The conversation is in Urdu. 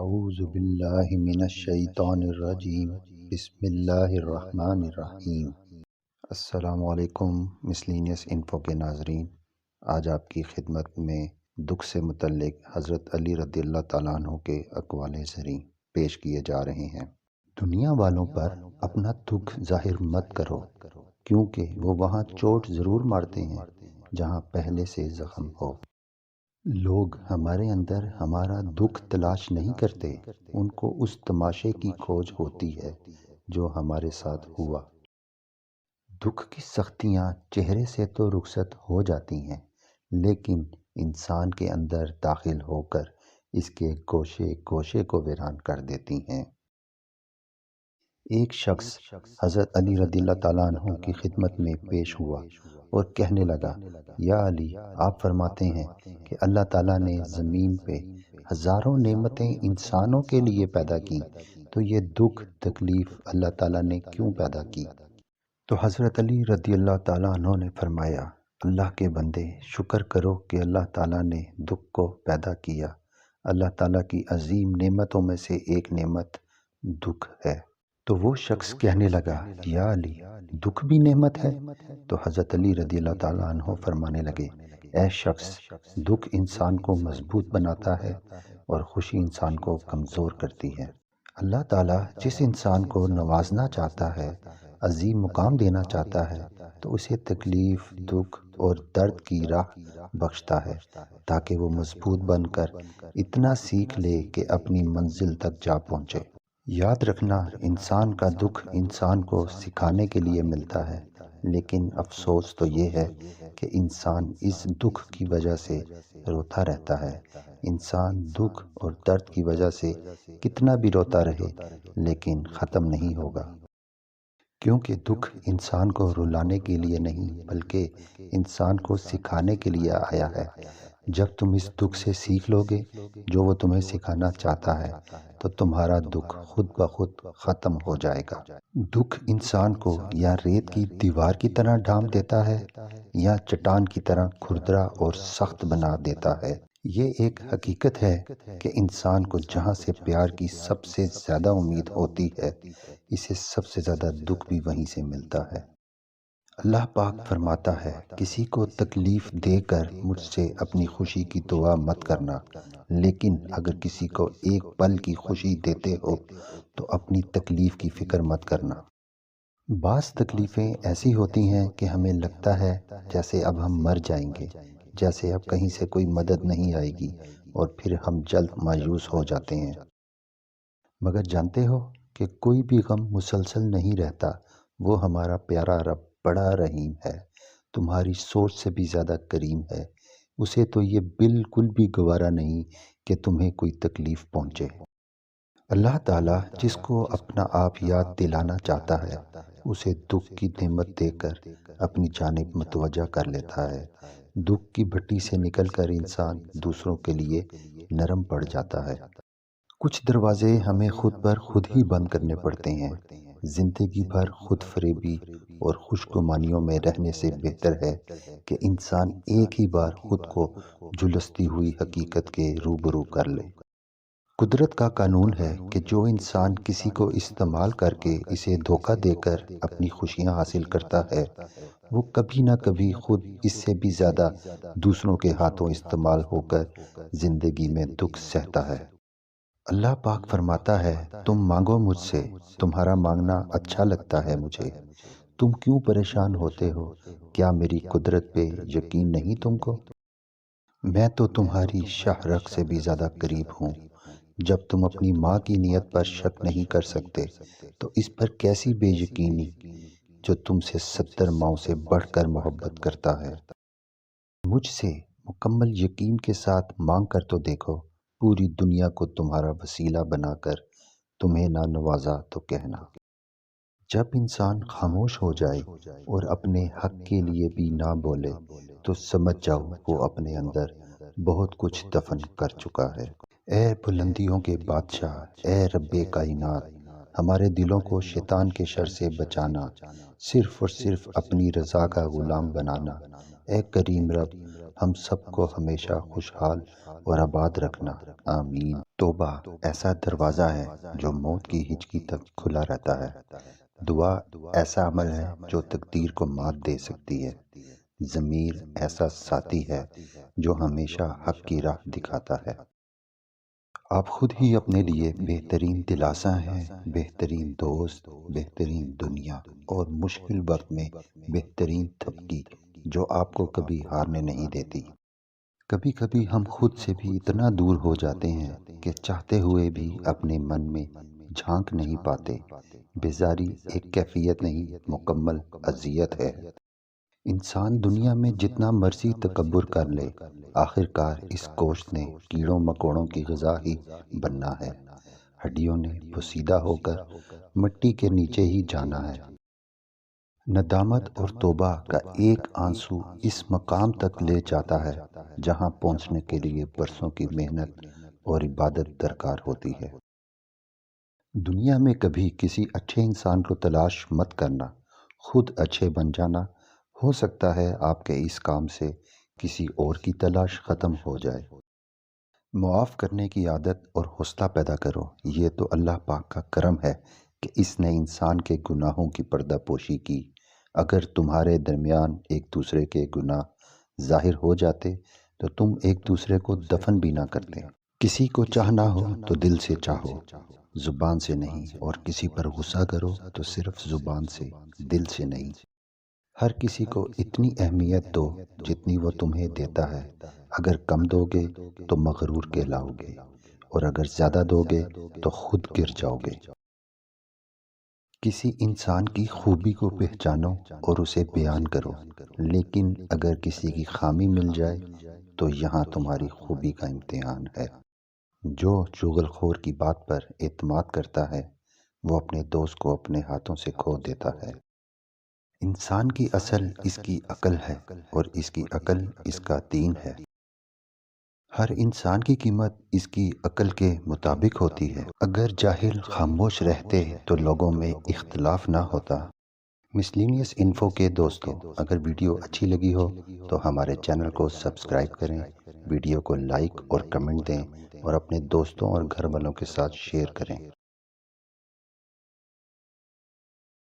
اعوذ باللہ من الشیطان الرجیم بسم اللہ الرحمن الرحیم۔ السلام علیکم مسلینئس انفو کے ناظرین، آج آپ کی خدمت میں دکھ سے متعلق حضرت علی رضی اللہ تعالیٰ عنہ کے اقوال زریں پیش کیے جا رہے ہیں۔ دنیا والوں پر اپنا دکھ ظاہر مت کرو، کیونکہ وہ وہاں چوٹ ضرور مارتے ہیں جہاں پہلے سے زخم ہو۔ لوگ ہمارے اندر ہمارا دکھ تلاش نہیں کرتے، ان کو اس تماشے کی کھوج ہوتی ہے جو ہمارے ساتھ ہوا۔ دکھ کی سختیاں چہرے سے تو رخصت ہو جاتی ہیں، لیکن انسان کے اندر داخل ہو کر اس کے گوشے گوشے کو ویران کر دیتی ہیں۔ ایک شخص حضرت علی رضی اللہ تعالیٰ عنہ کی خدمت میں پیش ہوا اور کہنے لگا، یا علی، آپ فرماتے ہیں کہ اللہ تعالیٰ نے زمین پہ ہزاروں نعمتیں انسانوں کے لیے پیدا کی، تو یہ دکھ تکلیف اللہ تعالیٰ نے کیوں پیدا کی؟ تو حضرت علی رضی اللہ تعالیٰ عنہ نے فرمایا، اللہ کے بندے، شکر کرو کہ اللہ تعالیٰ نے دکھ کو پیدا کیا۔ اللہ تعالیٰ کی عظیم نعمتوں میں سے ایک نعمت دکھ ہے۔ تو وہ شخص کہنے لگا، یا علی، دکھ بھی نعمت ہے؟ تو حضرت علی رضی اللہ تعالیٰ عنہ فرمانے لگے، اے شخص، دکھ انسان کو مضبوط بناتا ہے اور خوشی انسان کو کمزور کرتی ہے۔ اللہ تعالیٰ جس انسان کو نوازنا چاہتا ہے، عظیم مقام دینا چاہتا ہے، تو اسے تکلیف، دکھ اور درد کی راہ بخشتا ہے، تاکہ وہ مضبوط بن کر اتنا سیکھ لے کہ اپنی منزل تک جا پہنچے۔ یاد رکھنا، انسان کا دکھ انسان کو سکھانے کے لیے ملتا ہے، لیکن افسوس تو یہ ہے کہ انسان اس دکھ کی وجہ سے روتا رہتا ہے۔ انسان دکھ اور درد کی وجہ سے کتنا بھی روتا رہے، لیکن ختم نہیں ہوگا، کیونکہ دکھ انسان کو رلانے کے لیے نہیں بلکہ انسان کو سکھانے کے لیے آیا ہے۔ جب تم اس دکھ سے سیکھ لو گے جو وہ تمہیں سکھانا چاہتا ہے، تو تمہارا دکھ خود بخود ختم ہو جائے گا۔ دکھ انسان کو یا ریت کی دیوار کی طرح ڈھانپ دیتا ہے یا چٹان کی طرح کھردرا اور سخت بنا دیتا ہے۔ یہ ایک حقیقت ہے کہ انسان کو جہاں سے پیار کی سب سے زیادہ امید ہوتی ہے، اسے سب سے زیادہ دکھ بھی وہیں سے ملتا ہے۔ اللہ پاک فرماتا ہے، کسی کو تکلیف دے کر مجھ سے اپنی خوشی کی دعا مت کرنا، لیکن اگر کسی کو ایک پل کی خوشی دیتے ہو تو اپنی تکلیف کی فکر مت کرنا۔ بعض تکلیفیں ایسی ہوتی ہیں کہ ہمیں لگتا ہے جیسے اب ہم مر جائیں گے، جیسے اب کہیں سے کوئی مدد نہیں آئے گی، اور پھر ہم جلد مایوس ہو جاتے ہیں۔ مگر جانتے ہو کہ کوئی بھی غم مسلسل نہیں رہتا، وہ ہمارا پیارا رب بڑا رحیم ہے، تمہاری سوچ سے بھی زیادہ کریم ہے۔ اسے تو یہ بالکل بھی گوارا نہیں کہ تمہیں کوئی تکلیف پہنچے۔ اللہ تعالیٰ جس کو اپنا آپ یاد دلانا چاہتا ہے، اسے دکھ کی نعمت دے کر اپنی جانب متوجہ کر لیتا ہے۔ دکھ کی بھٹی سے نکل کر انسان دوسروں کے لیے نرم پڑ جاتا ہے۔ کچھ دروازے ہمیں خود پر خود ہی بند کرنے پڑتے ہیں۔ زندگی بھر خود فریبی اور خوش گمانیوں میں رہنے سے بہتر ہے کہ انسان ایک ہی بار خود کو جھلستی ہوئی حقیقت کے روبرو کر لے۔ قدرت کا قانون ہے کہ جو انسان کسی کو استعمال کر کے اسے دھوکہ دے کر اپنی خوشیاں حاصل کرتا ہے، وہ کبھی نہ کبھی خود اس سے بھی زیادہ دوسروں کے ہاتھوں استعمال ہو کر زندگی میں دکھ سہتا ہے۔ اللہ پاک فرماتا ہے، تم مانگو مجھ سے، تمہارا مانگنا اچھا لگتا ہے مجھے۔ تم کیوں پریشان ہوتے ہو؟ کیا میری قدرت پہ یقین نہیں تم کو؟ میں تو تمہاری شاہ رگ سے بھی زیادہ قریب ہوں۔ جب تم اپنی ماں کی نیت پر شک نہیں کر سکتے، تو اس پر کیسی بے یقینی جو تم سے 70 ماؤں سے بڑھ کر محبت کرتا ہے۔ مجھ سے مکمل یقین کے ساتھ مانگ کر تو دیکھو، پوری دنیا کو تمہارا وسیلہ بنا کر تمہیں نہ نوازا تو کہنا۔ جب انسان خاموش ہو جائے اور اپنے حق کے لیے بھی نہ بولے، تو سمجھ جاؤ وہ اپنے اندر بہت کچھ دفن کر چکا ہے۔ اے بلندیوں کے بادشاہ، اے رب کائنات، ہمارے دلوں کو شیطان کے شر سے بچانا، صرف اور صرف اپنی رضا کا غلام بنانا۔ اے کریم رب، ہم سب کو ہمیشہ خوشحال اور آباد رکھنا، آمین۔ توبہ ایسا دروازہ ہے جو موت کی ہچکی تک کھلا رہتا ہے۔ دعا ایسا عمل ہے جو تقدیر کو مات دے سکتی ہے۔ ضمیر ایسا ساتھی ہے جو ہمیشہ حق کی راہ دکھاتا ہے۔ آپ خود ہی اپنے لیے بہترین دلاسا ہیں، بہترین دوست، بہترین دنیا اور مشکل وقت میں بہترین تھپکی جو آپ کو کبھی ہارنے نہیں دیتی۔ کبھی کبھی ہم خود سے بھی اتنا دور ہو جاتے ہیں کہ چاہتے ہوئے بھی اپنے من میں جھانک نہیں پاتے۔ بیزاری ایک کیفیت نہیں، مکمل اذیت ہے۔ انسان دنیا میں جتنا مرضی تکبر کر لے، آخر کار اس گوشت نے کیڑوں مکوڑوں کی غذا ہی بننا ہے۔ ہڈیوں نے پوسیدہ ہو کر مٹی کے نیچے ہی جانا ہے۔ ندامت اور توبہ کا ایک آنسو اس مقام تک لے جاتا ہے جہاں پہنچنے کے لیے برسوں کی محنت اور عبادت درکار ہوتی ہے۔ دنیا میں کبھی کسی اچھے انسان کو تلاش مت کرنا، خود اچھے بن جانا۔ ہو سکتا ہے آپ کے اس کام سے کسی اور کی تلاش ختم ہو جائے۔ معاف کرنے کی عادت اور حوصلہ پیدا کرو۔ یہ تو اللہ پاک کا کرم ہے کہ اس نے انسان کے گناہوں کی پردہ پوشی کی۔ اگر تمہارے درمیان ایک دوسرے کے گناہ ظاہر ہو جاتے تو تم ایک دوسرے کو دفن بھی نہ کرتے۔ کسی کو چاہنا ہو تو دل سے چاہو، زبان سے نہیں، اور کسی پر غصہ کرو تو صرف زبان سے، دل سے نہیں۔ ہر کسی کو اتنی اہمیت دو جتنی وہ تمہیں دیتا ہے۔ اگر کم دو گے تو مغرور کہلاؤ گے، اور اگر زیادہ دو گے تو خود گر جاؤ گے۔ کسی انسان کی خوبی کو پہچانو اور اسے بیان کرو، لیکن اگر کسی کی خامی مل جائے تو یہاں تمہاری خوبی کا امتحان ہے۔ جو چغل خور کی بات پر اعتماد کرتا ہے وہ اپنے دوست کو اپنے ہاتھوں سے کھو دیتا ہے۔ انسان کی اصل اس کی عقل ہے اور اس کی عقل اس کا دین ہے۔ ہر انسان کی قیمت اس کی عقل کے مطابق ہوتی ہے۔ اگر جاہل خاموش رہتے تو لوگوں میں اختلاف نہ ہوتا۔ مسلینیس انفو کے دوستوں، اگر ویڈیو اچھی لگی ہو تو ہمارے چینل کو سبسکرائب کریں، ویڈیو کو لائک اور کمنٹ دیں، اور اپنے دوستوں اور گھر والوں کے ساتھ شیئر کریں۔